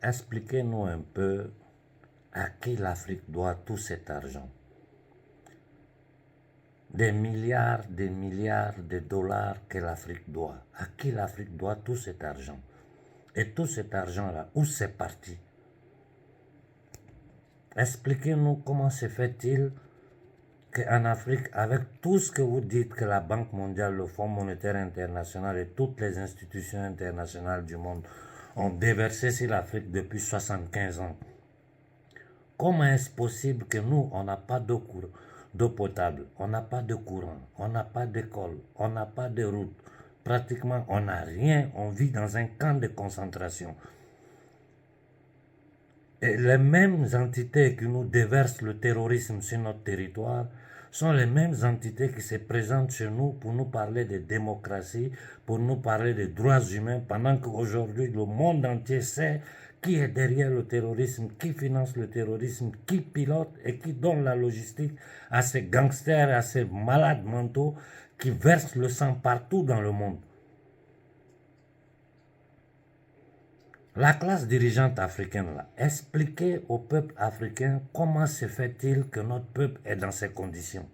expliquez-nous un peu à qui l'Afrique doit tout cet argent. Des milliards de dollars que l'Afrique doit. À qui l'Afrique doit tout cet argent? Et tout cet argent-là, où c'est parti? Expliquez-nous comment se fait-il qu'en Afrique, avec tout ce que vous dites que la Banque mondiale, le Fonds monétaire international et toutes les institutions internationales du monde ont déversé sur l'Afrique depuis 75 ans, comment est-ce possible que nous, on n'a pas d'eau potable, on n'a pas de courant, on n'a pas d'école, on n'a pas de route, pratiquement on n'a rien, on vit dans un camp de concentration. Et les mêmes entités qui nous déversent le terrorisme sur notre territoire sont les mêmes entités qui se présentent chez nous pour nous parler de démocratie, pour nous parler des droits humains, pendant qu'aujourd'hui le monde entier sait qui est derrière le terrorisme, qui finance le terrorisme, qui pilote et qui donne la logistique à ces gangsters, à ces malades mentaux qui versent le sang partout dans le monde. La classe dirigeante africaine, là, expliquez au peuple africain comment se fait-il que notre peuple est dans ces conditions.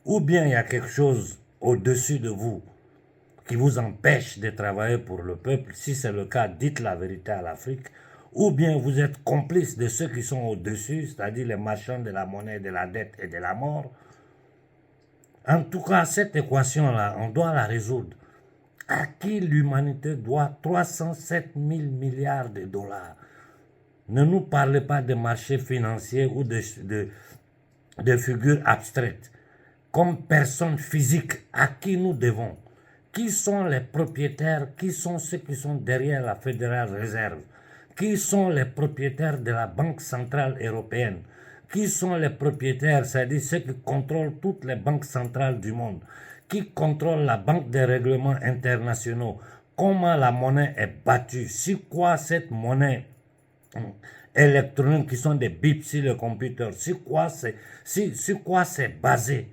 Ou bien il y a quelque chose au-dessus de vous qui vous empêche de travailler pour le peuple. Si c'est le cas, dites la vérité à l'Afrique. Ou bien vous êtes complice de ceux qui sont au-dessus, c'est-à-dire les marchands de la monnaie, de la dette et de la mort. En tout cas, cette équation-là, on doit la résoudre. À qui l'humanité doit 307 000 milliards de dollars? Ne nous parlez pas de marchés financiers ou de figures abstraites. Comme personne physique, à qui nous devons? Qui sont les propriétaires? Qui sont ceux qui sont derrière la Fédérale Réserve? Qui sont les propriétaires de la Banque Centrale Européenne? Qui sont les propriétaires, c'est-à-dire ceux qui contrôlent toutes les banques centrales du monde? Qui contrôle la Banque des règlements internationaux? Comment la monnaie est battue? Sur quoi cette monnaie électronique qui sont des bips sur le computer? Sur quoi c'est basé?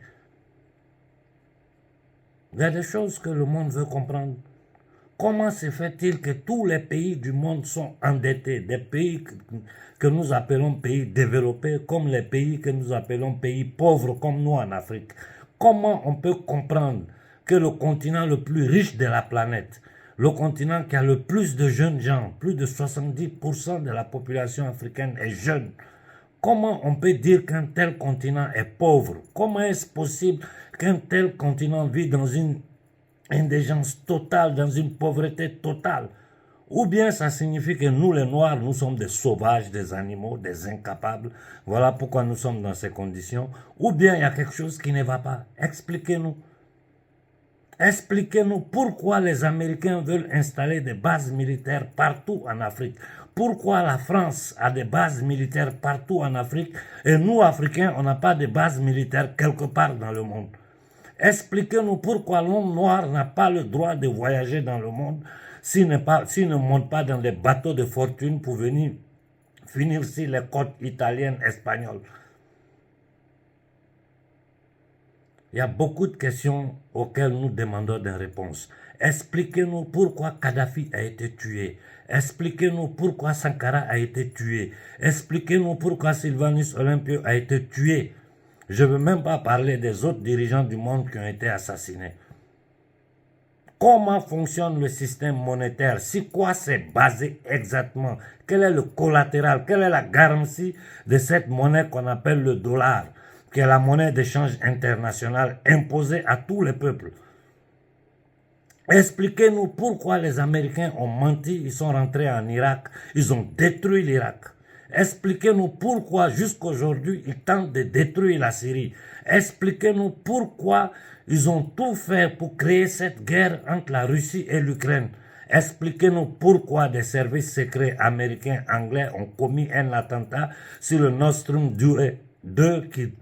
Il y a des choses que le monde veut comprendre. Comment se fait-il que tous les pays du monde sont endettés, des pays que nous appelons pays développés, comme les pays que nous appelons pays pauvres, comme nous en Afrique? Comment on peut comprendre que le continent le plus riche de la planète, le continent qui a le plus de jeunes gens, plus de 70% de la population africaine est jeune, comment on peut dire qu'un tel continent est pauvre? Comment est-ce possible qu'un tel continent vit dans une indigence totale, dans une pauvreté totale? Ou bien ça signifie que nous les Noirs, nous sommes des sauvages, des animaux, des incapables. Voilà pourquoi nous sommes dans ces conditions. Ou bien il y a quelque chose qui ne va pas. Expliquez-nous. Expliquez-nous pourquoi les Américains veulent installer des bases militaires partout en Afrique. Pourquoi la France a des bases militaires partout en Afrique et nous, Africains, on n'a pas de bases militaires quelque part dans le monde. Expliquez-nous pourquoi l'homme noir n'a pas le droit de voyager dans le monde s'il ne monte pas dans des bateaux de fortune pour venir finir sur les côtes italiennes, espagnoles. Il y a beaucoup de questions auxquelles nous demandons des réponses. Expliquez-nous pourquoi Kadhafi a été tué. Expliquez-nous pourquoi Sankara a été tué. Expliquez-nous pourquoi Sylvanus Olympio a été tué. Je ne veux même pas parler des autres dirigeants du monde qui ont été assassinés. Comment fonctionne le système monétaire? Sur quoi c'est basé exactement? Quel est le collatéral? Quelle est la garantie de cette monnaie qu'on appelle le dollar, qui est la monnaie d'échange internationale imposée à tous les peuples? Expliquez-nous pourquoi les Américains ont menti, ils sont rentrés en Irak, ils ont détruit l'Irak. Expliquez-nous pourquoi jusqu'aujourd'hui ils tentent de détruire la Syrie. Expliquez-nous pourquoi ils ont tout fait pour créer cette guerre entre la Russie et l'Ukraine. Expliquez-nous pourquoi des services secrets américains, anglais ont commis un attentat sur le Nord Stream 2 qui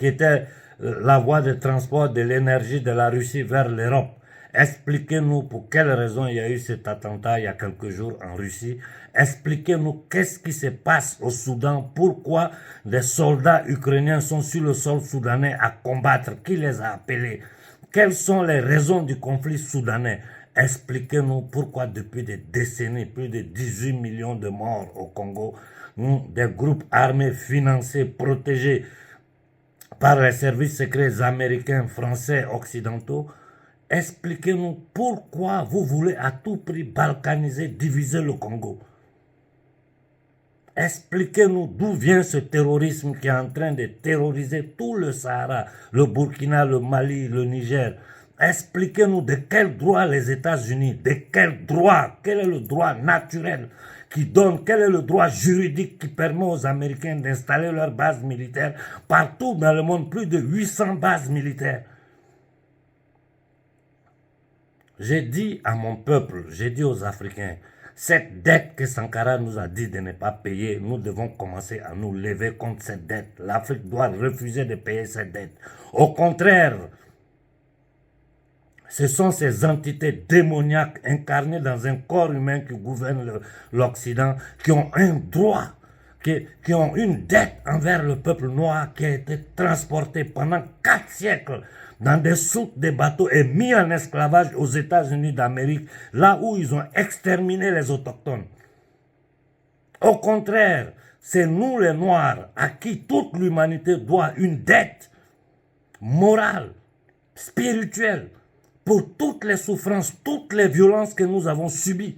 était la voie de transport de l'énergie de la Russie vers l'Europe. Expliquez-nous pour quelles raisons il y a eu cet attentat il y a quelques jours en Russie. Expliquez-nous qu'est-ce qui se passe au Soudan, pourquoi les soldats ukrainiens sont sur le sol soudanais à combattre, qui les a appelés, quelles sont les raisons du conflit soudanais. Expliquez-nous pourquoi depuis des décennies, plus de 18 millions de morts au Congo, des groupes armés financés, protégés par les services secrets américains, français, occidentaux. Expliquez-nous pourquoi vous voulez à tout prix balkaniser, diviser le Congo. Expliquez-nous d'où vient ce terrorisme qui est en train de terroriser tout le Sahara, le Burkina, le Mali, le Niger. Expliquez-nous de quel droit les États-Unis, de quel droit, quel est le droit naturel qui donne, quel est le droit juridique qui permet aux Américains d'installer leurs bases militaires partout dans le monde, plus de 800 bases militaires. J'ai dit à mon peuple, j'ai dit aux Africains, cette dette que Sankara nous a dit de ne pas payer, nous devons commencer à nous lever contre cette dette. L'Afrique doit refuser de payer cette dette. Au contraire, ce sont ces entités démoniaques incarnées dans un corps humain qui gouvernent l'Occident, qui ont un droit, qui ont une dette envers le peuple noir qui a été transporté pendant 4 siècles dans des soutes de bateaux et mis en esclavage aux États-Unis d'Amérique, là où ils ont exterminé les autochtones. Au contraire, c'est nous les Noirs à qui toute l'humanité doit une dette morale, spirituelle, pour toutes les souffrances, toutes les violences que nous avons subies.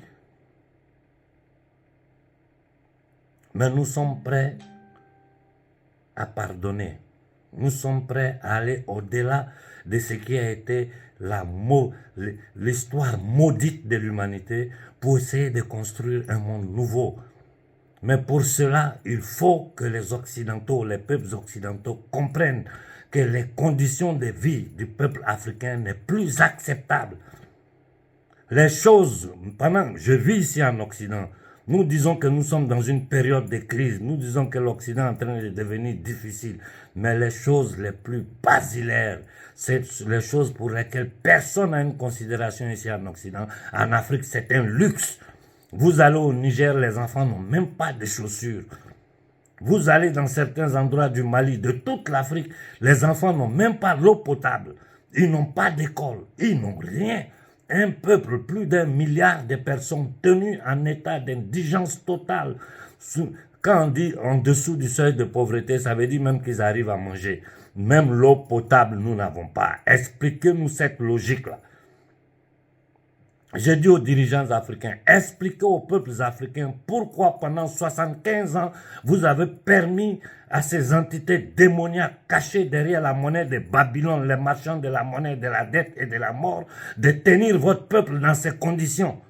Mais nous sommes prêts à pardonner. Nous sommes prêts à aller au-delà de ce qui a été l'histoire maudite de l'humanité pour essayer de construire un monde nouveau. Mais pour cela, il faut que les Occidentaux, les peuples occidentaux comprennent que les conditions de vie du peuple africain n'est plus acceptable. Les choses, je vis ici en Occident, nous disons que nous sommes dans une période de crise, nous disons que l'Occident est en train de devenir difficile, mais les choses les plus basilaires, c'est les choses pour lesquelles personne n'a une considération ici en Occident. En Afrique, c'est un luxe. Vous allez au Niger, les enfants n'ont même pas de chaussures. Vous allez dans certains endroits du Mali, de toute l'Afrique, les enfants n'ont même pas l'eau potable. Ils n'ont pas d'école, ils n'ont rien. Un peuple, plus d'1 milliard de personnes tenues en état d'indigence totale. Quand on dit en dessous du seuil de pauvreté, ça veut dire même qu'ils arrivent à manger. Même l'eau potable, nous n'avons pas. Expliquez-nous cette logique-là. J'ai dit aux dirigeants africains, expliquez aux peuples africains pourquoi pendant 75 ans, vous avez permis à ces entités démoniaques cachées derrière la monnaie de Babylone, les marchands de la monnaie, de la dette et de la mort, de tenir votre peuple dans ces conditions.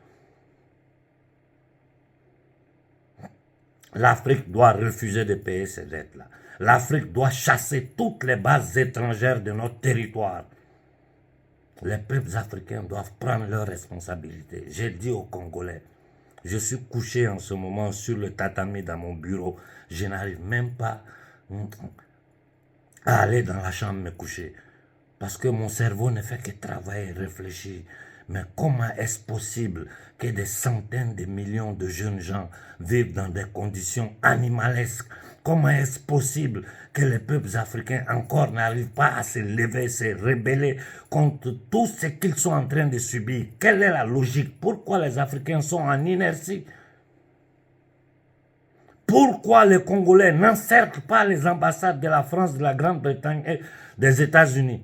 L'Afrique doit refuser de payer ces dettes-là. L'Afrique doit chasser toutes les bases étrangères de notre territoire. Les peuples africains doivent prendre leurs responsabilités. J'ai dit aux Congolais, je suis couché en ce moment sur le tatami dans mon bureau. Je n'arrive même pas à aller dans la chambre me coucher. Parce que mon cerveau ne fait que travailler, réfléchir. Mais comment est-ce possible que des centaines de millions de jeunes gens vivent dans des conditions animalesques? Comment est-ce possible que les peuples africains encore n'arrivent pas à se lever, se rebeller contre tout ce qu'ils sont en train de subir? Quelle est la logique? Pourquoi les Africains sont en inertie? Pourquoi les Congolais n'encerclent pas les ambassades de la France, de la Grande-Bretagne et des États-Unis?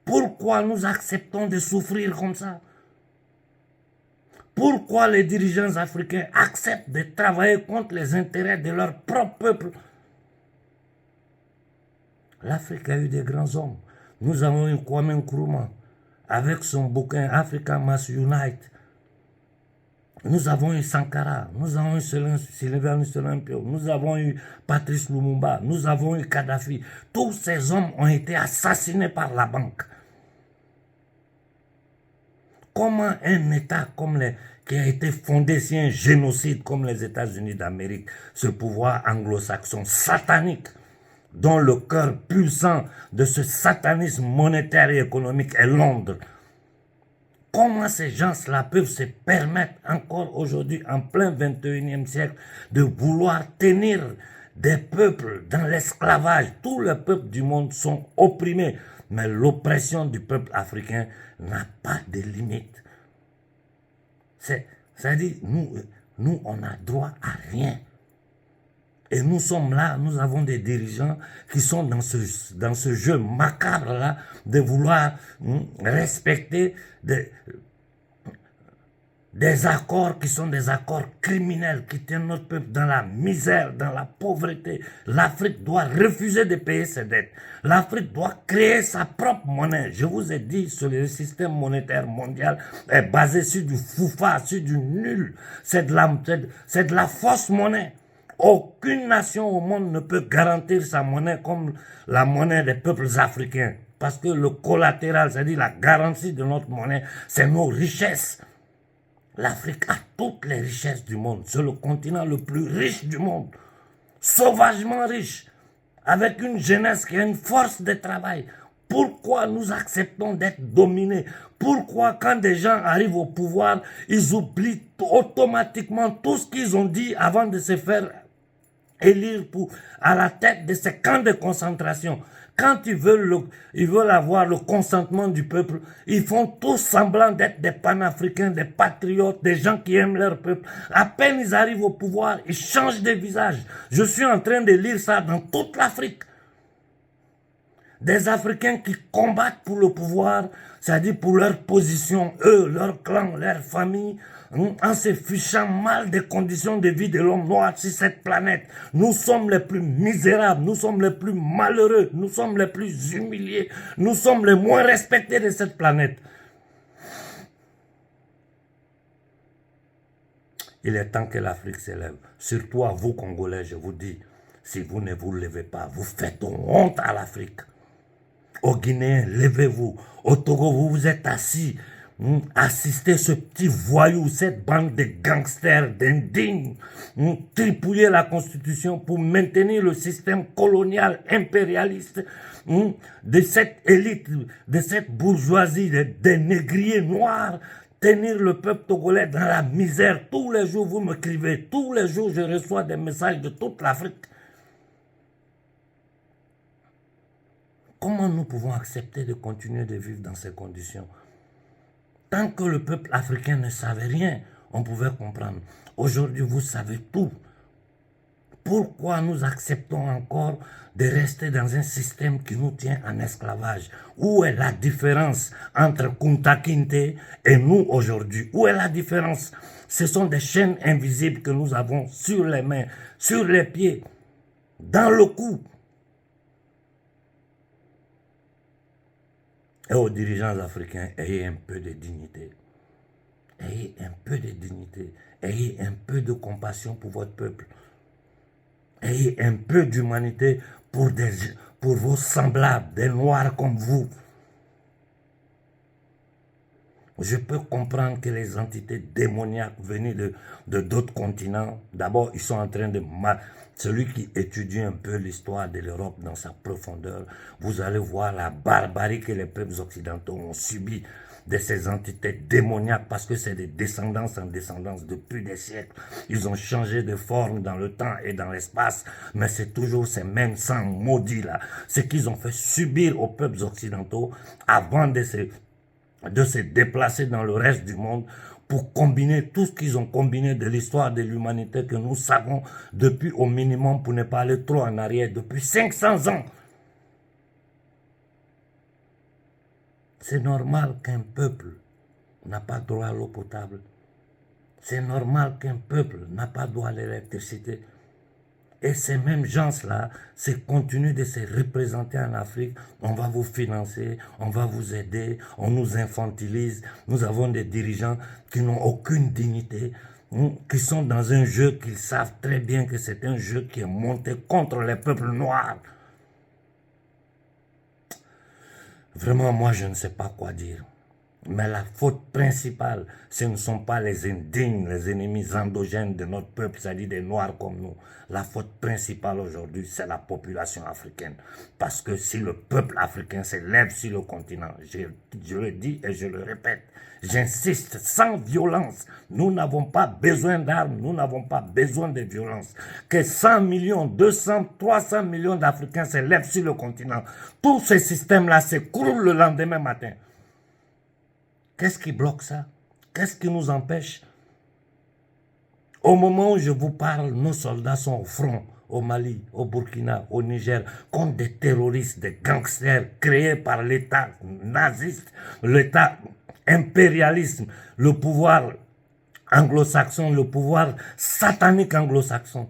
Pourquoi nous acceptons de souffrir comme ça? Pourquoi les dirigeants africains acceptent de travailler contre les intérêts de leur propre peuple? L'Afrique a eu des grands hommes. Nous avons eu Kwame Nkrumah avec son bouquin Africa Must Unite. Nous avons eu Sankara, nous avons eu Sylvain Pion, nous avons eu Patrice Lumumba, nous avons eu Kadhafi. Tous ces hommes ont été assassinés par la banque. Comment un État qui a été fondé sur un génocide comme les États-Unis d'Amérique, ce pouvoir anglo-saxon satanique, dont le cœur puissant de ce satanisme monétaire et économique est Londres, comment ces gens-là peuvent se permettre encore aujourd'hui, en plein 21e siècle, de vouloir tenir des peuples dans l'esclavage? Tous les peuples du monde sont opprimés. Mais l'oppression du peuple africain n'a pas de limite. C'est-à-dire, nous, on n'a droit à rien. Et nous sommes là, nous avons des dirigeants qui sont dans ce jeu macabre-là de vouloir respecter des accords qui sont des accords criminels, qui tiennent notre peuple dans la misère, dans la pauvreté. L'Afrique doit refuser de payer ses dettes. L'Afrique doit créer sa propre monnaie. Je vous ai dit, le système monétaire mondial est basé sur du foufa, sur du nul. C'est de la fausse monnaie. Aucune nation au monde ne peut garantir sa monnaie comme la monnaie des peuples africains. Parce que le collatéral, c'est-à-dire la garantie de notre monnaie, c'est nos richesses. L'Afrique a toutes les richesses du monde. C'est le continent le plus riche du monde. Sauvagement riche. Avec une jeunesse qui a une force de travail. Pourquoi nous acceptons d'être dominés? Pourquoi quand des gens arrivent au pouvoir, ils oublient automatiquement tout ce qu'ils ont dit avant de se faire élire à la tête de ces camps de concentration? Quand ils veulent avoir le consentement du peuple, ils font tous semblant d'être des panafricains, des patriotes, des gens qui aiment leur peuple. À peine ils arrivent au pouvoir, ils changent de visage. Je suis en train de lire ça dans toute l'Afrique. Des Africains qui combattent pour le pouvoir, c'est-à-dire pour leur position, eux, leur clan, leur famille, en se fichant mal des conditions de vie de l'homme noir sur cette planète. Nous sommes les plus misérables, nous sommes les plus malheureux, nous sommes les plus humiliés, nous sommes les moins respectés de cette planète. Il est temps que l'Afrique s'élève. Surtout à vous, Congolais, je vous dis, si vous ne vous levez pas, vous faites honte à l'Afrique. Aux Guinéens, levez-vous. Au Togo, vous vous êtes assis. Assistez ce petit voyou, cette bande de gangsters, d'indignes, tripouiller la Constitution pour maintenir le système colonial impérialiste de cette élite, de cette bourgeoisie, des négriers noirs, tenir le peuple togolais dans la misère. Tous les jours, vous m'écrivez, tous les jours, je reçois des messages de toute l'Afrique. Comment nous pouvons accepter de continuer de vivre dans ces conditions? Tant que le peuple africain ne savait rien, on pouvait comprendre. Aujourd'hui, vous savez tout. Pourquoi nous acceptons encore de rester dans un système qui nous tient en esclavage? Où est la différence entre Kunta Kinte et nous aujourd'hui? Où est la différence? Ce sont des chaînes invisibles que nous avons sur les mains, sur les pieds, dans le cou. Et aux dirigeants africains, ayez un peu de dignité. Ayez un peu de dignité. Ayez un peu de compassion pour votre peuple. Ayez un peu d'humanité pour vos semblables, des noirs comme vous. Je peux comprendre que les entités démoniaques venues de d'autres continents, d'abord, ils sont en train de... Celui qui étudie un peu l'histoire de l'Europe dans sa profondeur, vous allez voir la barbarie que les peuples occidentaux ont subi de ces entités démoniaques, parce que c'est des descendances en descendance depuis des siècles. Ils ont changé de forme dans le temps et dans l'espace, mais c'est toujours ces mêmes sangs maudits là. Ce qu'ils ont fait subir aux peuples occidentaux avant de se déplacer dans le reste du monde pour combiner tout ce qu'ils ont combiné de l'histoire de l'humanité que nous savons depuis au minimum, pour ne pas aller trop en arrière, depuis 500 ans. C'est normal qu'un peuple n'a pas droit à l'eau potable. C'est normal qu'un peuple n'a pas droit à l'électricité. Et ces mêmes gens-là, continuent de se représenter en Afrique. On va vous financer, on va vous aider, on nous infantilise. Nous avons des dirigeants qui n'ont aucune dignité, qui sont dans un jeu qu'ils savent très bien que c'est un jeu qui est monté contre les peuples noirs. Vraiment, moi, je ne sais pas quoi dire. Mais la faute principale, ce ne sont pas les indignes, les ennemis endogènes de notre peuple, c'est-à-dire des Noirs comme nous. La faute principale aujourd'hui, c'est la population africaine. Parce que si le peuple africain s'élève sur le continent, je le dis et je le répète, j'insiste, sans violence, nous n'avons pas besoin d'armes, nous n'avons pas besoin de violence. Que 100 millions, 200, 300 millions d'Africains s'élèvent sur le continent. Tout ce système-là s'écroule le lendemain matin. Qu'est-ce qui bloque ça? Qu'est-ce qui nous empêche? Au moment où je vous parle, nos soldats sont au front, au Mali, au Burkina, au Niger, contre des terroristes, des gangsters créés par l'État naziste, l'État impérialisme, le pouvoir anglo-saxon, le pouvoir satanique anglo-saxon.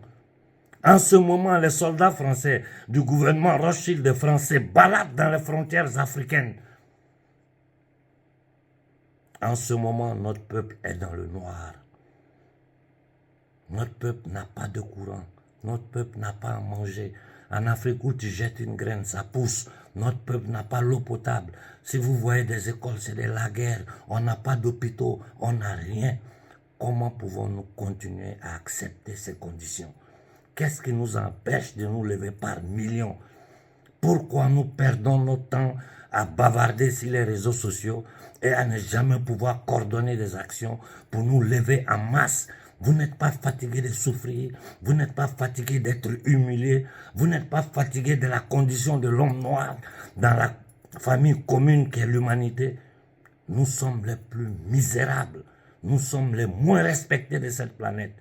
En ce moment, les soldats français du gouvernement Rothschild de France se baladent dans les frontières africaines. En ce moment, notre peuple est dans le noir. Notre peuple n'a pas de courant. Notre peuple n'a pas à manger. En Afrique où tu jettes une graine, ça pousse. Notre peuple n'a pas l'eau potable. Si vous voyez des écoles, c'est de la guerre. On n'a pas d'hôpitaux, on n'a rien. Comment pouvons-nous continuer à accepter ces conditions? Qu'est-ce qui nous empêche de nous lever par millions? Pourquoi nous perdons notre temps à bavarder sur les réseaux sociaux et à ne jamais pouvoir coordonner des actions pour nous lever en masse? Vous n'êtes pas fatigué de souffrir, vous n'êtes pas fatigué d'être humilié, vous n'êtes pas fatigué de la condition de l'homme noir dans la famille commune qu'est l'humanité. Nous sommes les plus misérables, nous sommes les moins respectés de cette planète.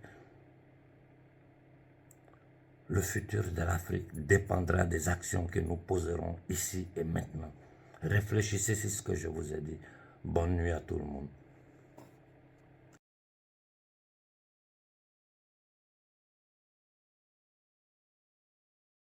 Le futur de l'Afrique dépendra des actions que nous poserons ici et maintenant. Réfléchissez sur ce que je vous ai dit. Bonne nuit à tout le monde.